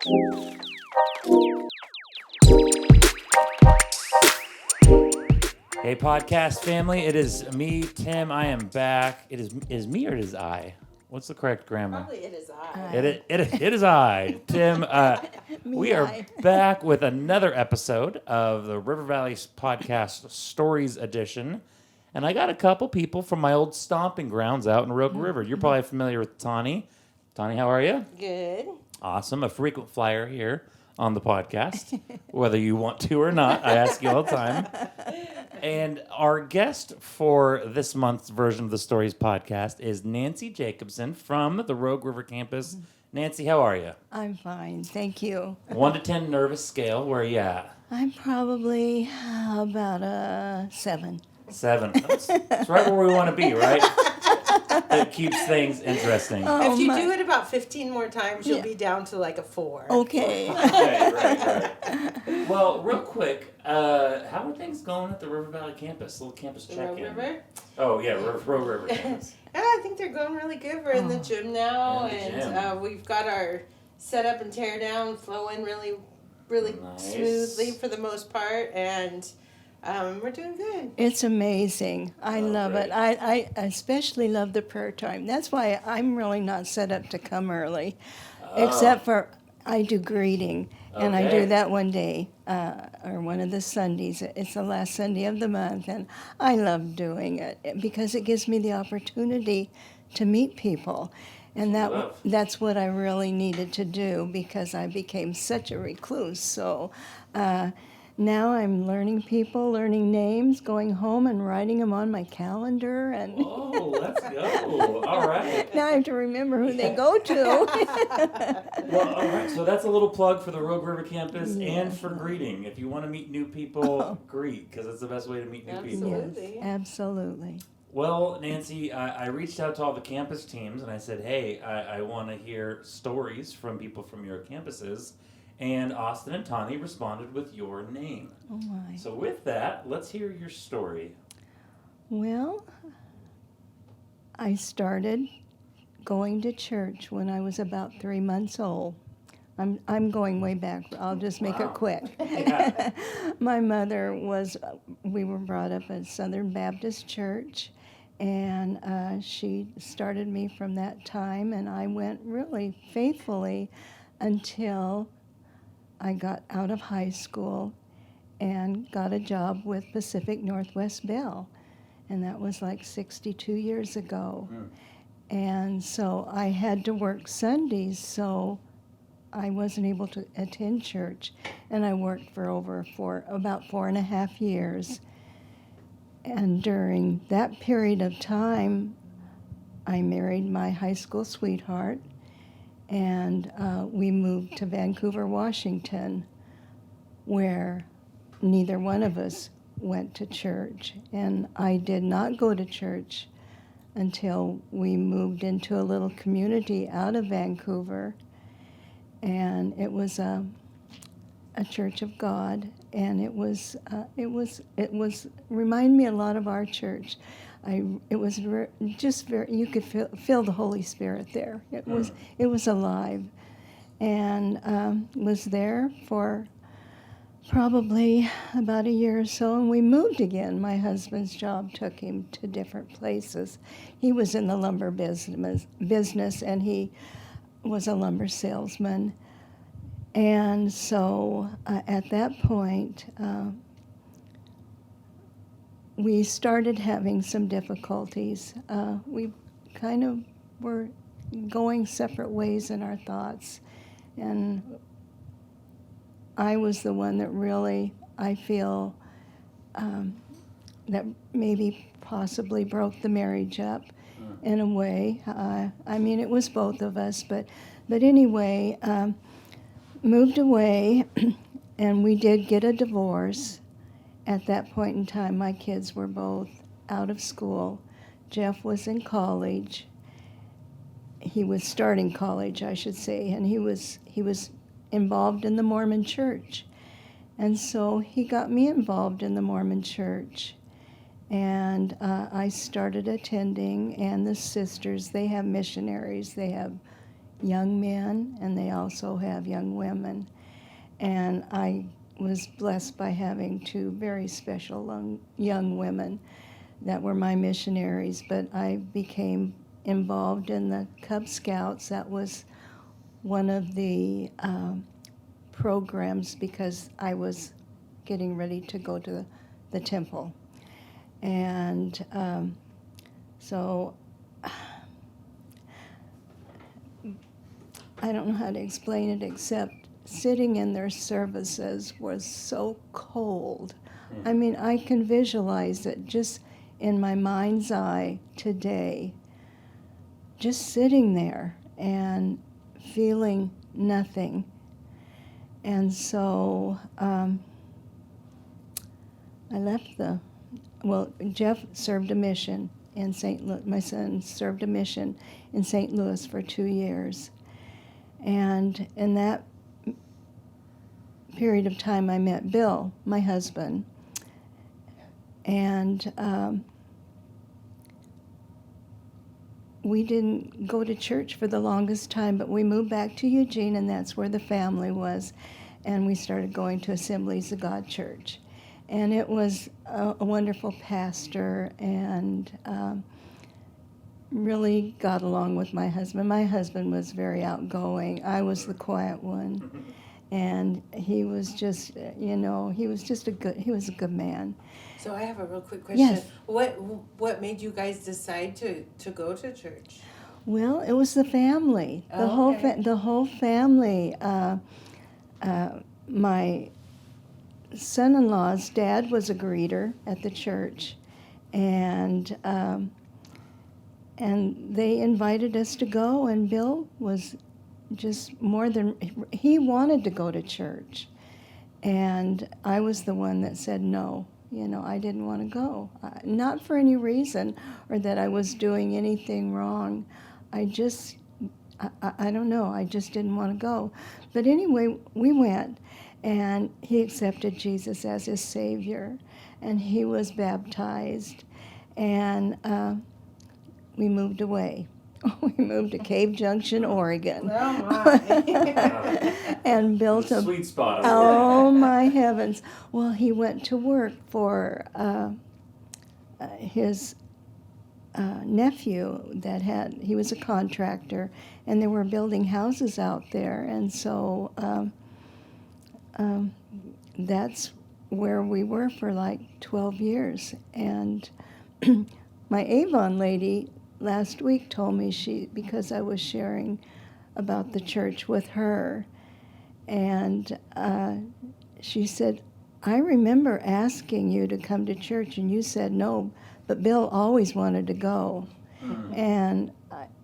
Hey, podcast family, it is me, Tim. I am back. It is me or it is I? What's the correct grammar? Probably it is I. It is I, Tim. We are back with another episode of the River Valley Podcast Stories Edition. And I got a couple people from my old stomping grounds out in Rogue River. You're probably familiar with Tawny. Tawny, how are you? Good. Awesome. A frequent flyer here on the podcast, whether you want to or not. I ask you all the time. And our guest for this month's version of the Stories podcast is Nancy Jacobsen from the Rogue River campus. Nancy, how are you? I'm fine, thank you. 1 to 10 nervous scale, where are you at? I'm probably about a 7. 7. That's right where we want to be, right? It keeps things interesting. If you do it about 15 more times, you'll be down to like a 4. Okay. Right. Well, real quick, how are things going at the River Valley campus? Little campus check-in. Rogue River? Oh, yeah, Rogue River campus. Yeah, I think they're going really good. We're in the gym now, Yeah, we've got our setup and tear down flowing really Nice. smoothly for the most part, and we're doing good. It's amazing. I love great. it. I especially love the prayer time. That's why I'm really not set up to come early, except for I do greeting, and I Okay. do that one day, or one of the Sundays. It's the last Sunday of the month, and I love doing it because it gives me the opportunity to meet people. And that's what I really needed to do because I became such a recluse. So now I'm learning people, learning names, going home and writing them on my calendar. And Oh, let's go. All right. now I have to remember who they go to. Well, all right. So that's a little plug for the Rogue River campus and for greeting. If you want to meet new people, greet, because it's the best way to meet new people. Absolutely. Yes, absolutely. Well, Nancy, I reached out to all the campus teams and I said, hey, I want to hear stories from people from your campuses. And Austin and Tawny responded with your name. Oh, my. So with that, let's hear your story. Well, I started going to church when I was about 3 months old. I'm going way back. I'll just make it quick. Yeah. My mother we were brought up at Southern Baptist Church, and she started me from that time, and I went really faithfully until I got out of high school and got a job with Pacific Northwest Bell, and that was like 62 years ago. And so I had to work Sundays, so I wasn't able to attend church, and I worked for about 4.5 years. And during that period of time, I married my high school sweetheart, and we moved to Vancouver, Washington, where neither one of us went to church. And I did not go to church until we moved into a little community out of Vancouver, and it was a Church of God, and it was remind me a lot of our church. It was very you could feel the Holy Spirit there. It was alive, and was there for probably about a year or so, and we moved again. My husband's job took him to different places. He was in the lumber business, and he was a lumber salesman. And so at that point, we started having some difficulties. We kind of were going separate ways in our thoughts. And I was the one that really, I feel, that maybe possibly broke the marriage up in a way. I mean, it was both of us, but anyway, moved away, and we did get a divorce. At that point in time, my kids were both out of school. Jeff was in college. He was starting college, I should say, and he was involved in the Mormon church. And so he got me involved in the Mormon church. And I started attending, and the sisters, they have missionaries. They have young men, and they also have young women. And I was blessed by having two very special young women that were my missionaries, but I became involved in the Cub Scouts. That was one of the programs because I was getting ready to go to the temple. And so I don't know how to explain it except sitting in their services was so cold. I mean, I can visualize it just in my mind's eye today, just sitting there and feeling nothing. And so I left Jeff served a mission in St. Louis. My son served a mission in St. Louis for 2 years. And in that period of time, I met Bill, my husband. And we didn't go to church for the longest time, but we moved back to Eugene, and that's where the family was. And we started going to Assemblies of God Church. And it was a wonderful pastor, and really got along with my husband. My husband was very outgoing. I was the quiet one. And he was just, he was a good man. So I have a real quick question. Yes. What made you guys decide to go to church? Well, it was the family. The whole family. My son-in-law's dad was a greeter at the church, and they invited us to go, and Bill was just he wanted to go to church, and I was the one that said no. I didn't want to go, not for any reason or that I was doing anything wrong. I don't know, I just didn't want to go. But anyway, we went, and he accepted Jesus as his Savior, and he was baptized, and we moved away. We moved to Cave Junction, Oregon. Oh my! And built a sweet spot. Oh my heavens! Well, he went to work for his nephew he was a contractor, and they were building houses out there, and so that's where we were for like 12 years. And my Avon lady last week told me because I was sharing about the church with her, and she said, I remember asking you to come to church, and you said no, but Bill always wanted to go. Mm-hmm. And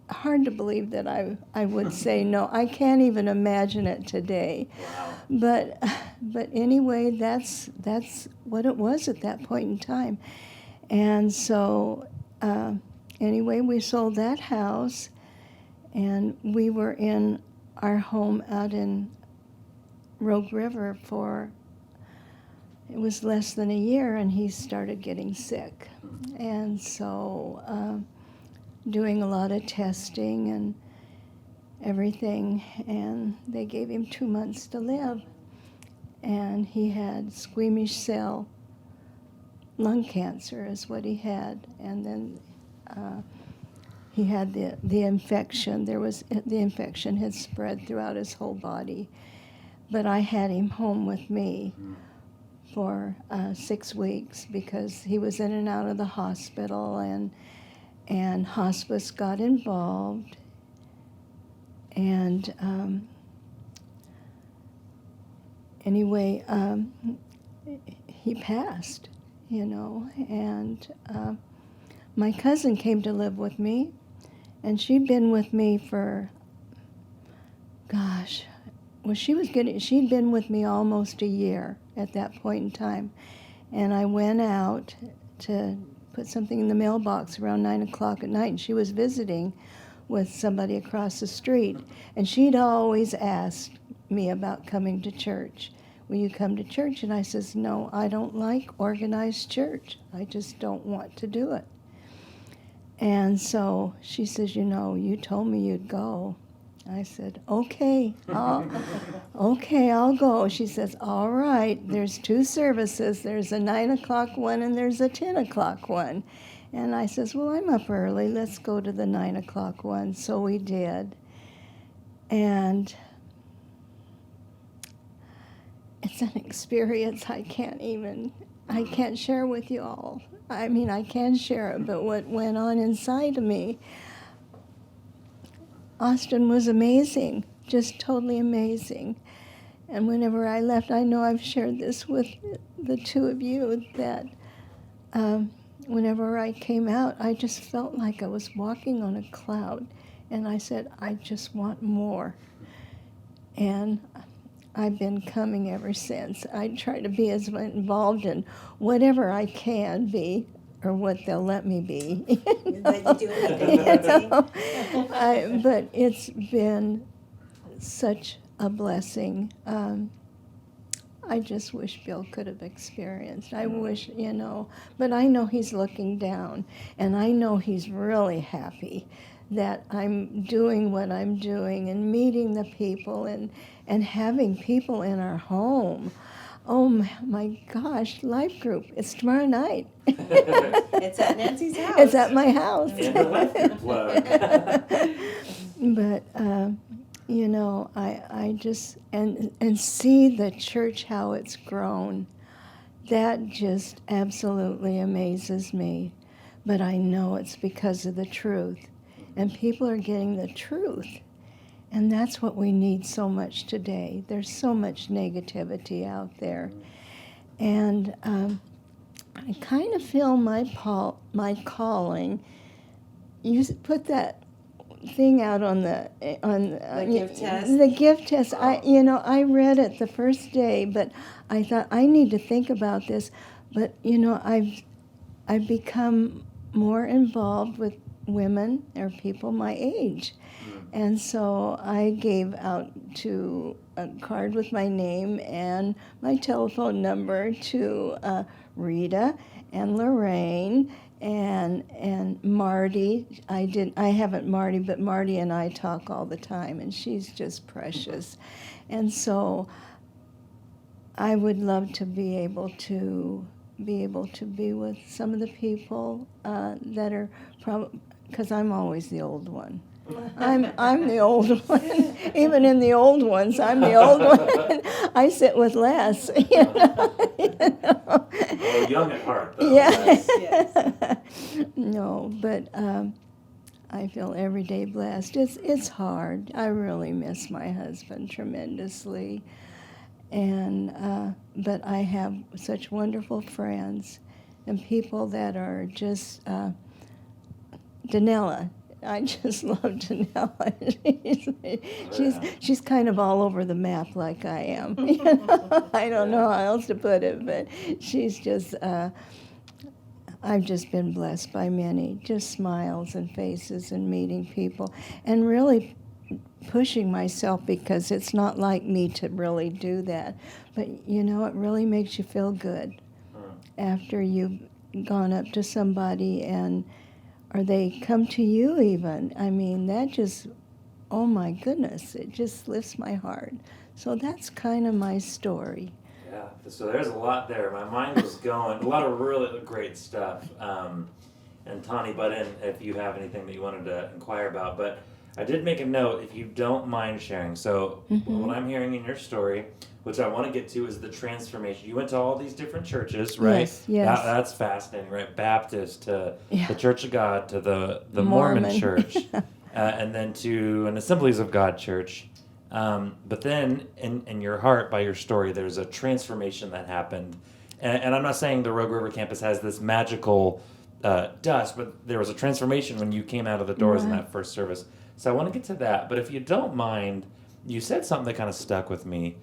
hard to believe that I would say no. I can't even imagine it today. Wow. But anyway, that's what it was at that point in time. And so anyway, we sold that house, and we were in our home out in Rogue River it was less than a year, and he started getting sick. And so doing a lot of testing and everything, and they gave him 2 months to live. And he had squamous cell lung cancer is what he had, and then he had the infection. The infection had spread throughout his whole body. But I had him home with me for 6 weeks because he was in and out of the hospital, and hospice got involved, and anyway, he passed, and my cousin came to live with me, and she'd been with me for, she'd been with me almost a year at that point in time. And I went out to put something in the mailbox around 9 o'clock at night, and she was visiting with somebody across the street. And she'd always asked me about coming to church. Will you come to church? And I says, no, I don't like organized church. I just don't want to do it. And so she says, you told me you'd go. I said, okay, I'll go. She says, all right, there's 2 services. There's a 9 o'clock one and there's a 10 o'clock one. And I says, well, I'm up early. Let's go to the 9 o'clock one. So we did. And it's an experience I can't share with you all. I mean, I can share it, but what went on inside of me, Austin was amazing, just totally amazing. And whenever I left, I know I've shared this with the 2 of you, that whenever I came out, I just felt like I was walking on a cloud. And I said, I just want more. And I've been coming ever since. I try to be as involved in whatever I can be, or what they'll let me be. But you do it. But it's been such a blessing. I just wish Bill could have experienced. I wish, but I know he's looking down, and I know he's really happy that I'm doing what I'm doing and meeting the people and having people in our home. Oh my gosh, life group. It's tomorrow night. It's at Nancy's house. It's at my house. And the life group plug. But, I just, and see the church, how it's grown. That just absolutely amazes me. But I know it's because of the truth. And people are getting the truth. And that's what we need so much today. There's so much negativity out there. And I kind of feel my calling. You put that thing out on the gift test. The gift test. I read it the first day, but I thought I need to think about this. But I've become more involved with women or people my age. And so I gave out to a card with my name and my telephone number to Rita and Lorraine and Marty. I haven't Marty, but Marty and I talk all the time, and she's just precious. And so I would love to be able to be with some of the people that are probably, because I'm always the old one. I'm the old one. Even in the old ones, I'm the old one. I sit with Les. Well, young at heart, though. Yeah. Yes. No, but I feel every day blessed. It's hard. I really miss my husband tremendously, and but I have such wonderful friends and people that are just Danella. I just love Danella. She's kind of all over the map like I am. I don't know how else to put it, but she's just, I've just been blessed by many, just smiles and faces and meeting people and really pushing myself, because it's not like me to really do that. But, it really makes you feel good after you've gone up to somebody or they come to you even. I mean, that just, oh my goodness, it just lifts my heart. So that's kind of my story. Yeah, so there's a lot there. My mind was going, a lot of really great stuff. And Tawny, butt in if you have anything that you wanted to inquire about. But I did make a note, if you don't mind sharing. So what I'm hearing in your story, which I want to get to, is the transformation. You went to all these different churches, right? Yes. That's fascinating, right? Baptist to Yeah. the Church of God to the Mormon church, and then to an Assemblies of God church. But then in your heart, by your story, there's a transformation that happened. And I'm not saying the Rogue River campus has this magical dust, but there was a transformation when you came out of the doors in that first service. So I want to get to that. But if you don't mind, you said something that kind of stuck with me.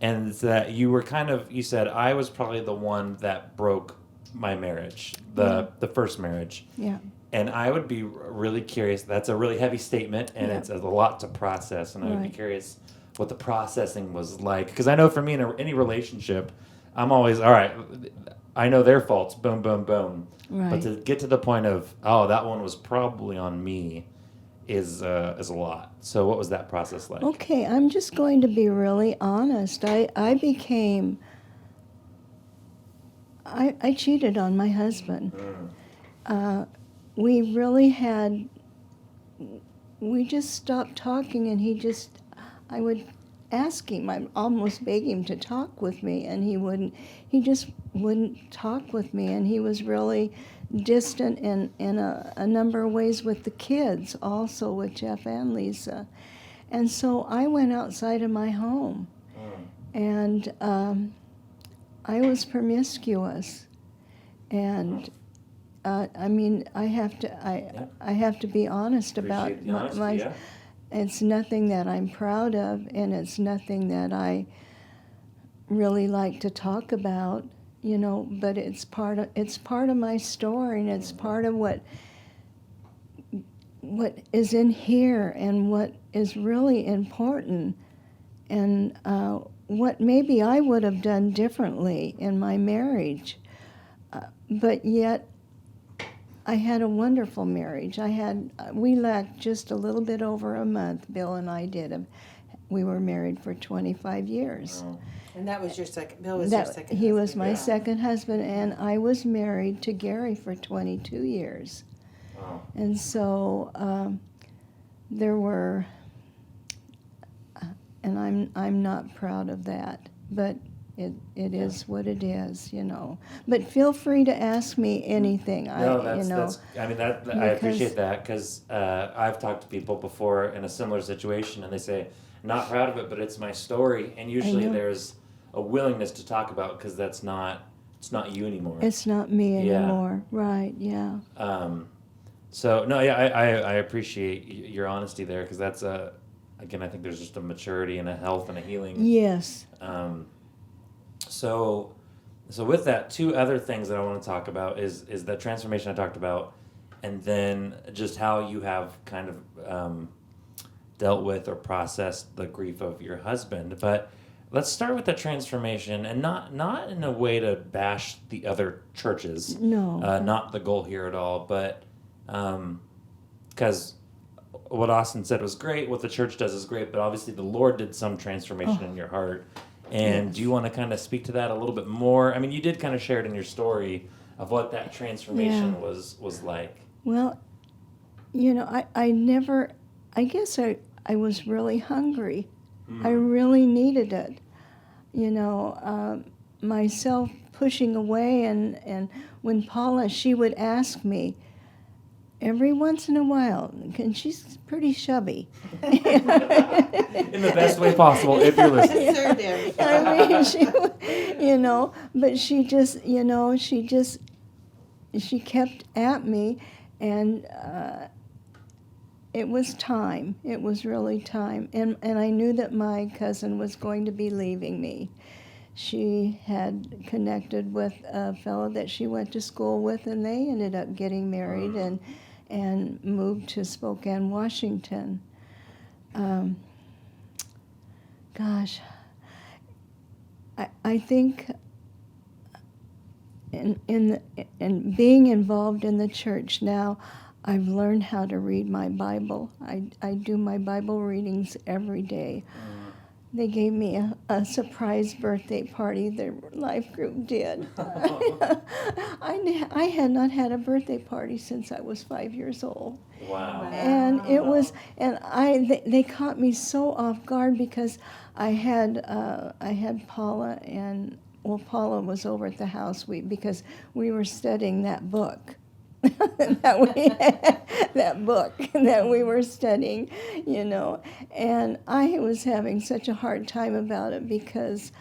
And it's that you said, I was probably the one that broke my marriage, the first marriage. Yeah. And I would be really curious. That's a really heavy statement, and it's a lot to process. And I would be curious what the processing was like. Because I know for me, in any relationship, I'm always, all right, I know their faults, boom, boom, boom. Right. But to get to the point of, oh, that one was probably on me, is a lot. So what was that process like? Okay, I'm just going to be really honest. I cheated on my husband. We just stopped talking, and I would ask him, I'd almost beg him to talk with me, and he just wouldn't talk with me, and he was really distant in a number of ways with the kids, also with Jeff and Lisa. And so I went outside of my home, and I was promiscuous, and I mean, I have to be honest about Appreciate the honesty, my. yeah. It's nothing that I'm proud of, and it's nothing that I really like to talk about, but it's part of my story, and it's part of what is in here, and what is really important, and what maybe I would have done differently in my marriage, but yet I had a wonderful marriage. We lacked just a little bit over a month. Bill and I did. We were married for 25 years. Oh. And that was your second. Bill was your second. He was husband. my second husband, and I was married to Gary for 22 years. Wow. And so there were, and I'm not proud of that, but it is what it is, But feel free to ask me anything. No, that's. I mean, I appreciate that, because I've talked to people before in a similar situation, and they say, "Not proud of it, but it's my story." And usually there's a willingness to talk about, because it's not you anymore. It's not me Yeah. anymore, right? Yeah. So no, yeah, I appreciate your honesty there, because that's again, I think there's just a maturity and a health and a healing. Yes. So with that, two other things that I want to talk about is the transformation I talked about, and then just how you have kind of dealt with or processed the grief of your husband. But let's start with the transformation, and not in a way to bash the other churches. No. Not the goal here at all, but because what Austin said was great, what the church does is great, but obviously the Lord did some transformation in your heart. And Yes. do you want to kind of speak to that a little bit more? I mean, you did kind of share it in your story of what that transformation was like. Well, I guess I was really hungry. I really needed it. Myself pushing away, and when Paula, she would ask me every once in a while, and she's pretty chubby. In the best way possible, if you're listening. Assertive. I mean, but she kept at me, and it was time. It was really time. And I knew that my cousin was going to be leaving me. She had connected with a fellow that she went to school with, and they ended up getting married and moved to Spokane, Washington. Gosh, I think in being involved in the church now, I've learned how to read my Bible. I do my Bible readings every day. They gave me a surprise birthday party, the life group did. I had not had a birthday party since I was 5 years old. Wow. And it was, they caught me so off guard, because I had Paula, and Paula was over at the house because we were studying that book. that book that we were studying, and I was having such a hard time about it, because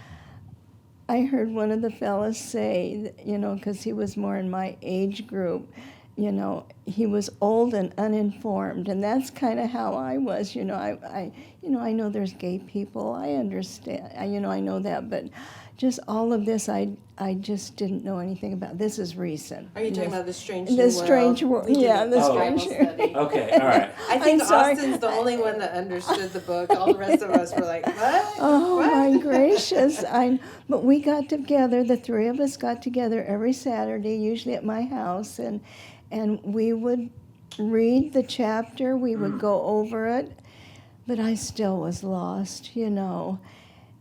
I heard one of the fellas say, because he was more in my age group, he was old and uninformed, and that's kind of how I was. I know there's gay people. I understand. I know that, but just all of this, I just didn't know anything about. This is recent. Are you talking about the strange world? Yeah, the strange study. Okay, all right. I think I'm sorry. Austin's the only one that understood the book. All the rest of us were like, what? Oh, What? my gracious. But we got together, the three of us got together every Saturday, usually at my house, and we would read the chapter, we would go over it, but I still was lost,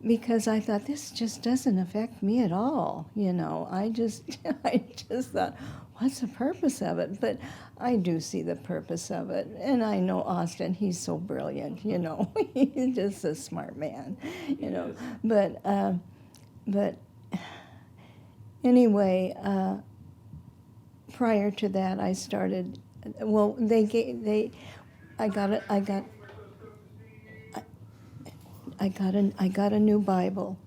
because I thought this just doesn't affect me at all. I just I just thought, what's the purpose of it? But I do see the purpose of it, and I know Austin. He's so brilliant. He's just a smart man. Yes. But anyway, prior to that, I started. Well, I got a new Bible.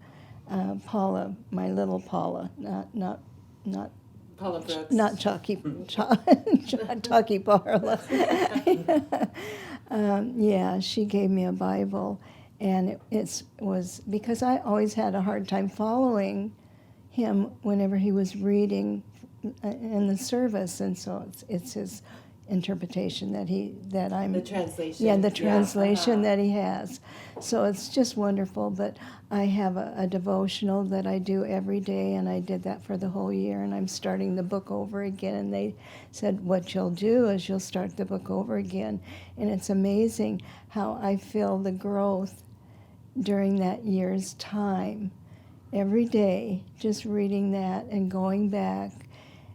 Paula, my little Paula, not Paula Brooks. not Chucky Parla. Yeah, she gave me a Bible, and it was because I always had a hard time following him whenever he was reading in the service, and so it's his interpretation that I'm The translation. yeah, the translation Yeah. that he has. So it's just wonderful. But I have a devotional that I do every day, and I did that for the whole year, and I'm starting the book over again. And they said, what you'll do is you'll start the book over again. And it's amazing how I feel the growth during that year's time. Every day, just reading that and going back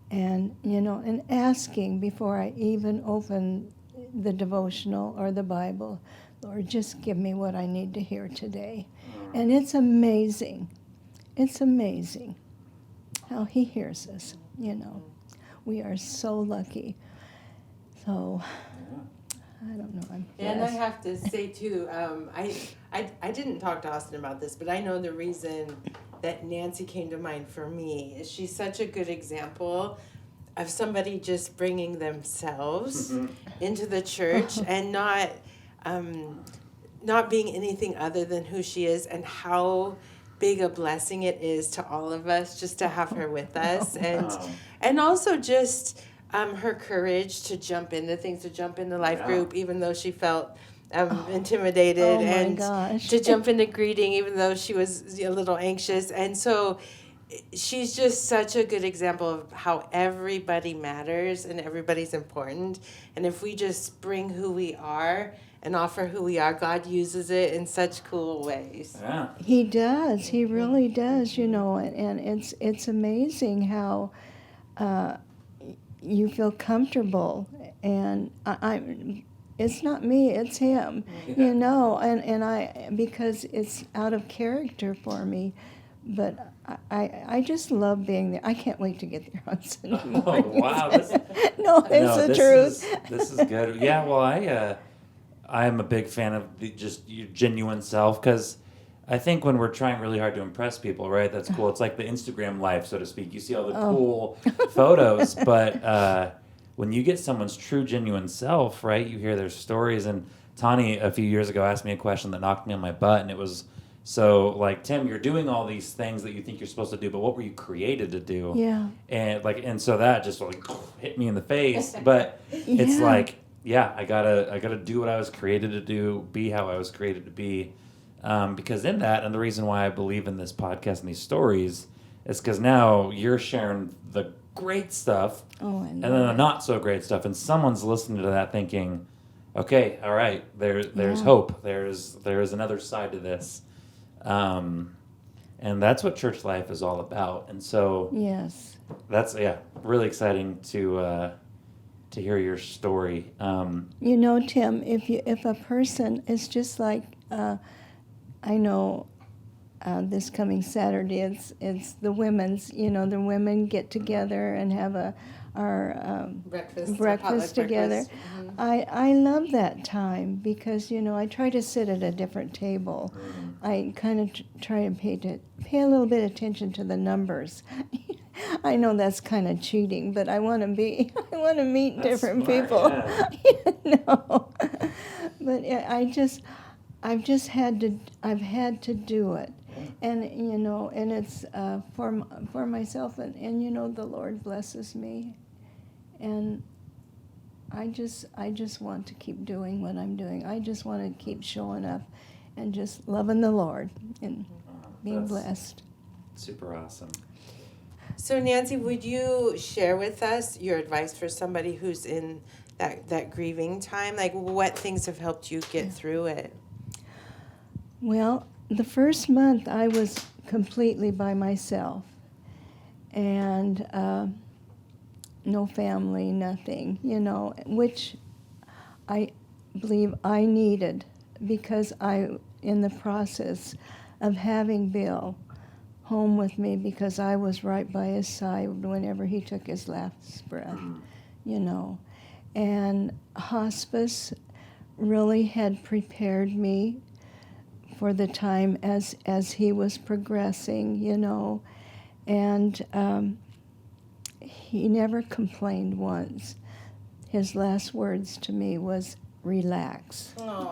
and and asking before I even open the devotional or the Bible, Lord, just give me what I need to hear today. And it's amazing how he hears us. We are so lucky. So I don't know, I'm And I blessed. have to say too, I didn't talk to Austin about this, but I know the reason that Nancy came to mind for me is she's such a good example of somebody just bringing themselves into the church and not being anything other than who she is, and how big a blessing it is to all of us just to have her with us, and also just her courage to jump into things, to jump into life group, even though she felt intimidated, Oh my and gosh. to jump into greeting, even though she was a little anxious. And so she's just such a good example of how everybody matters and everybody's important. And if we just bring who we are and offer who we are, God uses it in such cool ways. Yeah. He does. He really does. And it's amazing how you feel comfortable, and it's not me, it's him. And I, because it's out of character for me, but I just love being there. I can't wait to get there on Sunday Oh, mornings. wow. No, it's the truth. This is good. Yeah, well, I'm a big fan of just your genuine self, because I think when we're trying really hard to impress people, right, that's cool. It's like the Instagram life, so to speak. You see all the cool photos, but when you get someone's true, genuine self, right, you hear their stories. And Tawny, a few years ago, asked me a question that knocked me on my butt, and it was, so, like, Tim, you're doing all these things that you think you're supposed to do, but what were you created to do? Yeah. And so that just hit me in the face. But it's like, yeah, I gotta do what I was created to do, be how I was created to be, because in that, and the reason why I believe in this podcast and these stories is because now you're sharing the great stuff, and then the not so great stuff, and someone's listening to that thinking, okay, all right, there's hope, there's another side to this, and that's what church life is all about. And so Yes. that's really exciting to hear your story. Tim, if a person is just like, I know this coming Saturday, it's the women's, the women get together and have our breakfast together. Mm-hmm. I love that time because, I try to sit at a different table. I kind of try to pay a little bit of attention to the numbers. I know that's kind of cheating, but I want to meet That's different smart, people. yeah. But I've had to do it, and and it's for myself, and the Lord blesses me, and I just want to keep doing what I'm doing. I just want to keep showing up, and just loving the Lord and being That's blessed. super awesome. So Nancy, would you share with us your advice for somebody who's in that grieving time? Like, what things have helped you get through it? Well, the first month I was completely by myself, and no family, nothing, which I believe I needed, because in the process of having Bill home with me, because I was right by his side whenever he took his last breath, And hospice really had prepared me for the time as he was progressing, and he never complained once. His last words to me was, "Relax." Wow.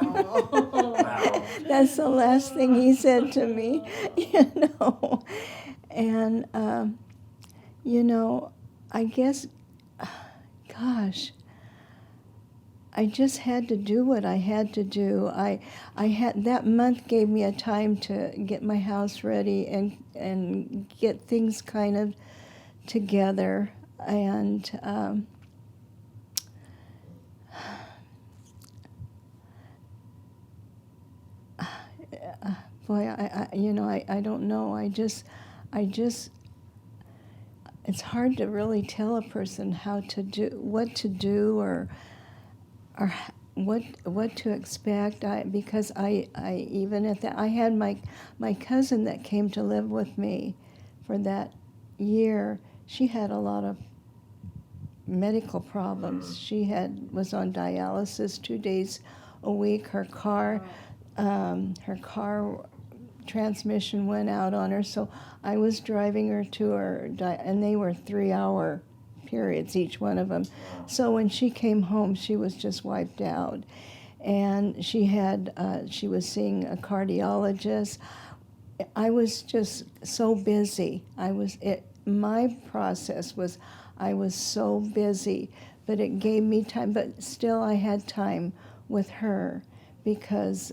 That's the last thing he said to me, And, I guess, gosh, I just had to do what I had to do. I had that month gave me a time to get my house ready and get things kind of together, and boy, I don't know. I just it's hard to really tell a person what to do, or what to expect. Because I even at that, I had my cousin that came to live with me for that year. She had a lot of medical problems. She was on dialysis 2 days a week. Her car transmission went out on her, so I was driving her to her, and they were 3-hour periods, each one of them. So when she came home, she was just wiped out, and she was seeing a cardiologist. I was just so busy. My process was, I was so busy, but it gave me time. But still, I had time with her, because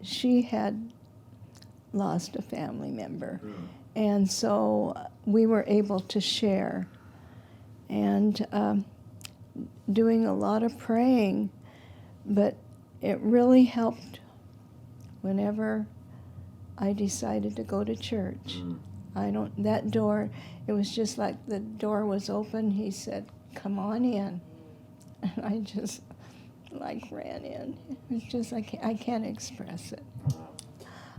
she had lost a family member. And so we were able to share, and doing a lot of praying, but it really helped whenever I decided to go to church. That door, it was just like the door was open. He said, "Come on in." And I just ran in. It's just, I can't express it.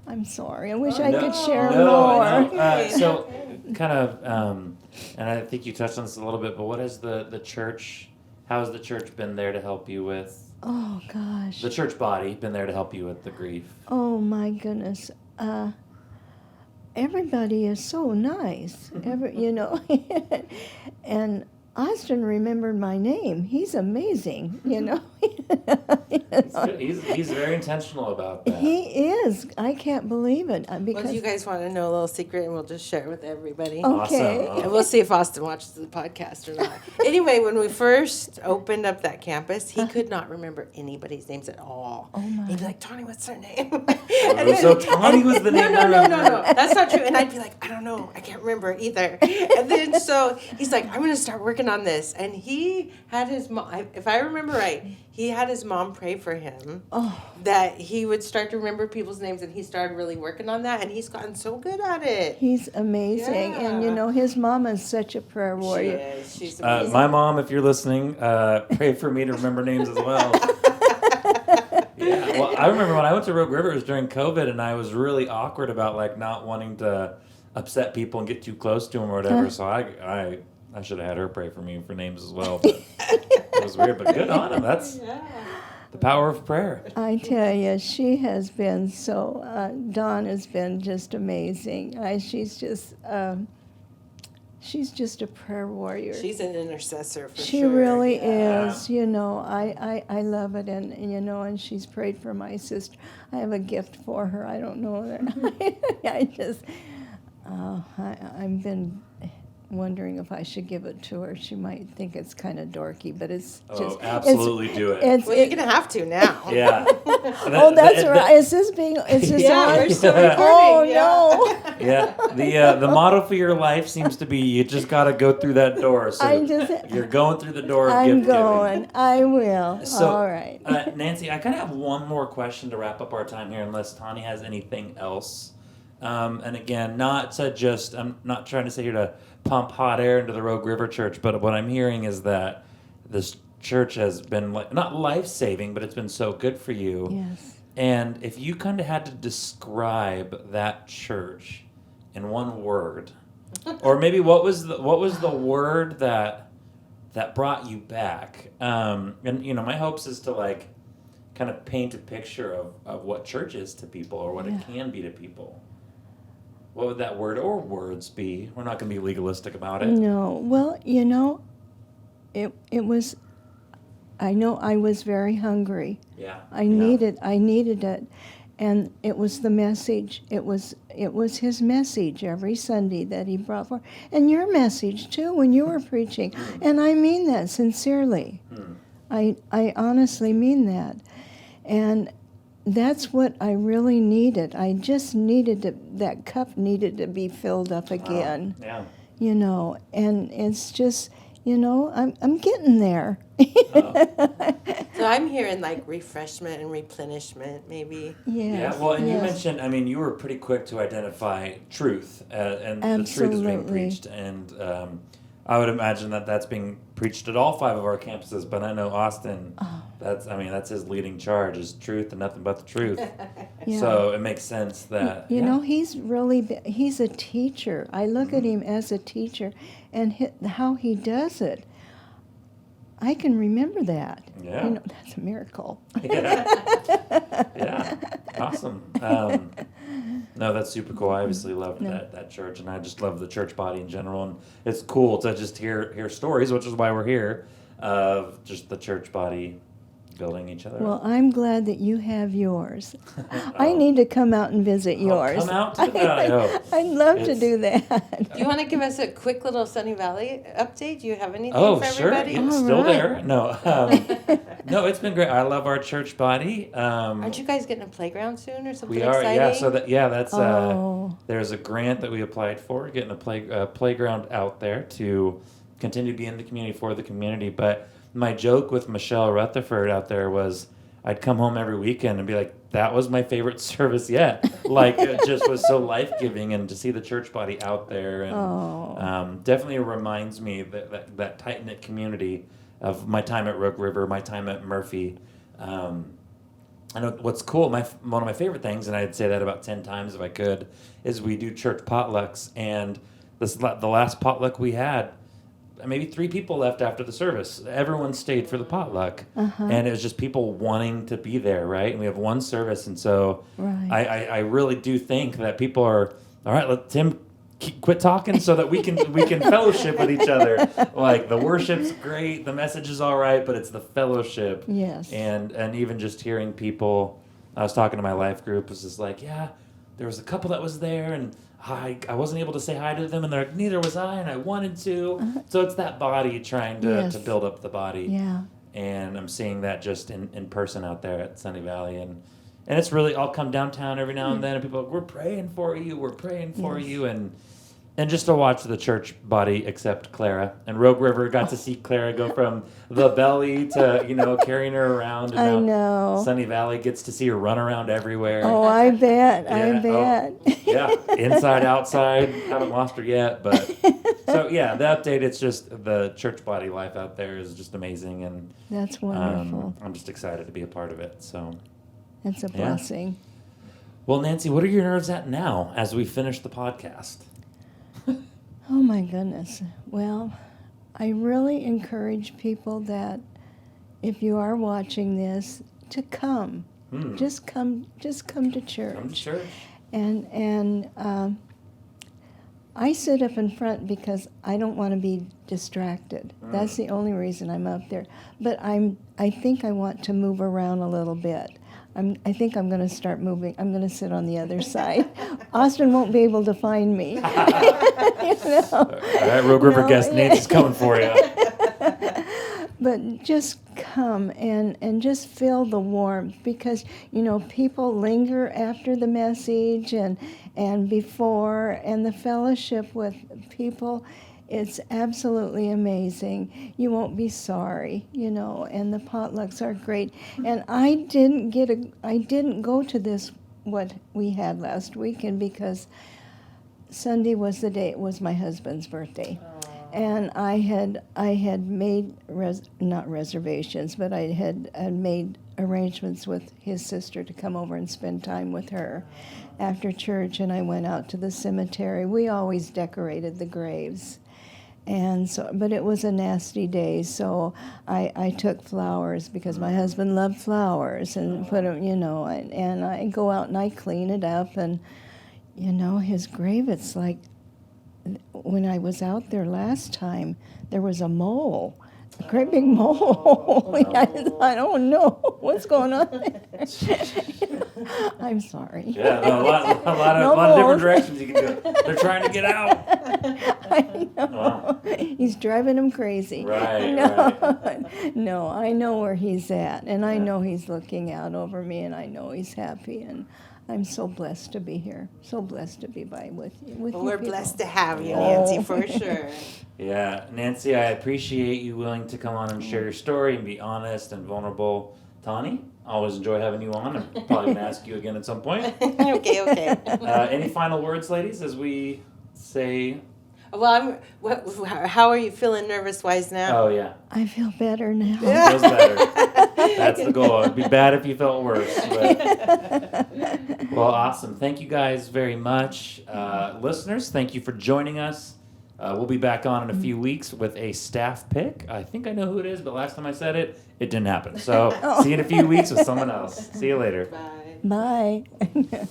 I'm sorry. I wish I could share more. So, kind of, and I think you touched on this a little bit, but what has the church, how has the church been there to help you with? Oh, gosh. The church body been there to help you with the grief? Oh, my goodness. Everybody is so nice. And Austin remembered my name. He's amazing, He's very intentional about that. He is. I can't believe it. Because Well, you guys want to know a little secret, and we'll just share it with everybody. Okay. Awesome. And we'll see if Austin watches the podcast or not. Anyway, when we first opened up that campus, he could not remember anybody's names at all. Oh, my. He'd be like, "Tawny, what's their name?" So Tawny was the name. No. That's not true. And I'd be like, "I don't know. I can't remember it either." And then so he's like, "I'm going to start working on this." And he had his mom, if I remember right, he had his mom pray for him that he would start to remember people's names, and he started really working on that, and he's gotten so good at it. He's amazing. Yeah. And, his mom is such a prayer warrior. She is. She's amazing. My mom, if you're listening, pray for me to remember names as well. Yeah, well, I remember when I went to Rogue River, it was during COVID, and I was really awkward about not wanting to upset people and get too close to them or whatever. So I should have had her pray for me for names as well. But it was weird, but good on him. That's the power of prayer. I tell you, she has been so. Dawn has been just amazing. She's just a prayer warrior. She's an intercessor for sure. She really is. I love it, and she's prayed for my sister. I have a gift for her. I don't know her. I've been wondering if I should give it to her. She might think it's kind of dorky, but it's just... Oh, absolutely do it. Well, you're going to have to now. Yeah. Oh, that's right. Is this Yeah, on? we're still recording. Oh, yeah. no. Yeah. The motto for your life seems to be you just got to go through that door. So you're going through the door of I'm gift going. giving. I will. So, All right. Nancy, I kind of have one more question to wrap up our time here, unless Tawny has anything else. And again, I'm not trying to say here to pump hot air into the Rogue River Church, but what I'm hearing is that this church has been not life-saving, but it's been so good for you. Yes. And if you kind of had to describe that church in one word, or maybe what was the word that brought you back? And my hopes is to kind of paint a picture of what church is to people, or what it can be to people. What would that word or words be? We're not going to be legalistic about it. No. Well, it was... I know I was very hungry. Yeah. I needed it, and it was the message. It was his message every Sunday that he brought forth, and your message too when you were preaching. And I mean that sincerely. I honestly mean that, and that's what I really needed. I just that cup needed to be filled up again. Yeah. And it's just. I'm getting there. So I'm hearing refreshment and replenishment, maybe. Yes, Yeah. Well, and you yes. mentioned, you were pretty quick to identify truth, and the truth is being Absolutely. preached, and I would imagine that that's being preached at all 5 of our campuses. But I know Austin, that's his leading charge is truth and nothing but the truth. Yeah. So it makes sense that he's a teacher. I look at him as a teacher, and how he does it. I can remember that. Yeah. That's a miracle. Yeah. Awesome. No, that's super cool. I obviously love that church, and I just love the church body in general. And it's cool to just hear stories, which is why we're here, of just the church body building each other. Well, I'm glad that you have yours. I need to come out and visit yours. Come out to the valley. I'd love to do that. Do you want to give us a quick little Sunny Valley update? Do you have anything for Sure. everybody? It's All still right. there. No. No, it's been great. I love our church body. Aren't you guys getting a playground soon or something We are, exciting? yeah. So that's Oh. there's a grant that we applied for, getting a playground out there to continue to be in the community for the community. But my joke with Michelle Rutherford out there was, I'd come home every weekend and be like, that was my favorite service yet. It just was so life-giving, and to see the church body out there, and definitely reminds me that tight-knit community of my time at Rogue River, my time at Murphy. I know what's cool, one of my favorite things, and I'd say that about 10 times if I could, is we do church potlucks, and the last potluck we had, maybe 3 people left after the service. Everyone stayed for the potluck, and it was just people wanting to be there, right? And we have one service, and so Right. I really do think that people are, all right, let Tim quit talking so that we can fellowship with each other. The worship's great, the message is all right, but it's the fellowship. Yes. And even just hearing people, I was talking to my life group, was just there was a couple that was there, and I wasn't able to say hi to them, and they're like, neither was I, and I wanted to. So it's that body trying to build up the body. Yeah. And I'm seeing that just in person out there at Sunny Valley. And it's really, I'll come downtown every now and then, and people are like, we're praying for you, and just to watch the church body accept Clara. And Rogue River got to see Clara go from the belly to, carrying her around. And I now know. Sunny Valley gets to see her run around everywhere. Oh, I bet. Yeah, I bet. Yeah, inside, outside. Haven't lost her yet, but so yeah, the update. It's just the church body life out there is just amazing, and That's wonderful. I'm just excited to be a part of it. So, It's a blessing. well, Nancy, what are your nerves at now as we finish the podcast? Oh, my goodness. Well, I really encourage people that if you are watching this, to come. Just come to church. Come to church. And I sit up in front because I don't want to be distracted. That's the only reason I'm up there. But I think I want to move around a little bit. I think I'm going to start moving. I'm going to sit on the other side. Austin won't be able to find me. All right, Rogue River No, guest Nancy's coming for you. But just come and just feel the warmth, because people linger after the message and before, and the fellowship with people, it's absolutely amazing. You won't be sorry, and the potlucks are great. And I didn't go to this, what we had last weekend, because Sunday was the day, it was my husband's birthday. And I had made not reservations, but I had made arrangements with his sister to come over and spend time with her after church. And I went out to the cemetery. We always decorated the graves, and so, but it was a nasty day. So I took flowers, because my husband loved flowers, and put them, and I go out and I clean it up, and his grave. It's like, when I was out there last time, there was a mole, a great big mole. I thought, oh no, what's going on there? I'm sorry. Yeah, no, a lot of different directions you can go. They're trying to get out. I know. Wow. He's driving him crazy. Right, No, I know where he's at, and I know he's looking out over me, and I know he's happy, and I'm so blessed to be here. So blessed to be with you. Well, we're people. blessed to have you, Nancy, for sure. Yeah, Nancy, I appreciate you willing to come on and share your story and be honest and vulnerable. Tawny, always enjoy having you on. I'm probably going to ask you again at some point. Okay. Any final words, ladies, as we say? Well, how are you feeling nervous-wise now? Oh, yeah. I feel better now. Feels better. That's the goal. It'd be bad if you felt worse. But. Well, awesome. Thank you guys very much. Listeners, thank you for joining us. We'll be back on in a few weeks with a staff pick. I think I know who it is, but last time I said it, it didn't happen. So see you in a few weeks with someone else. See you later. Bye. Bye.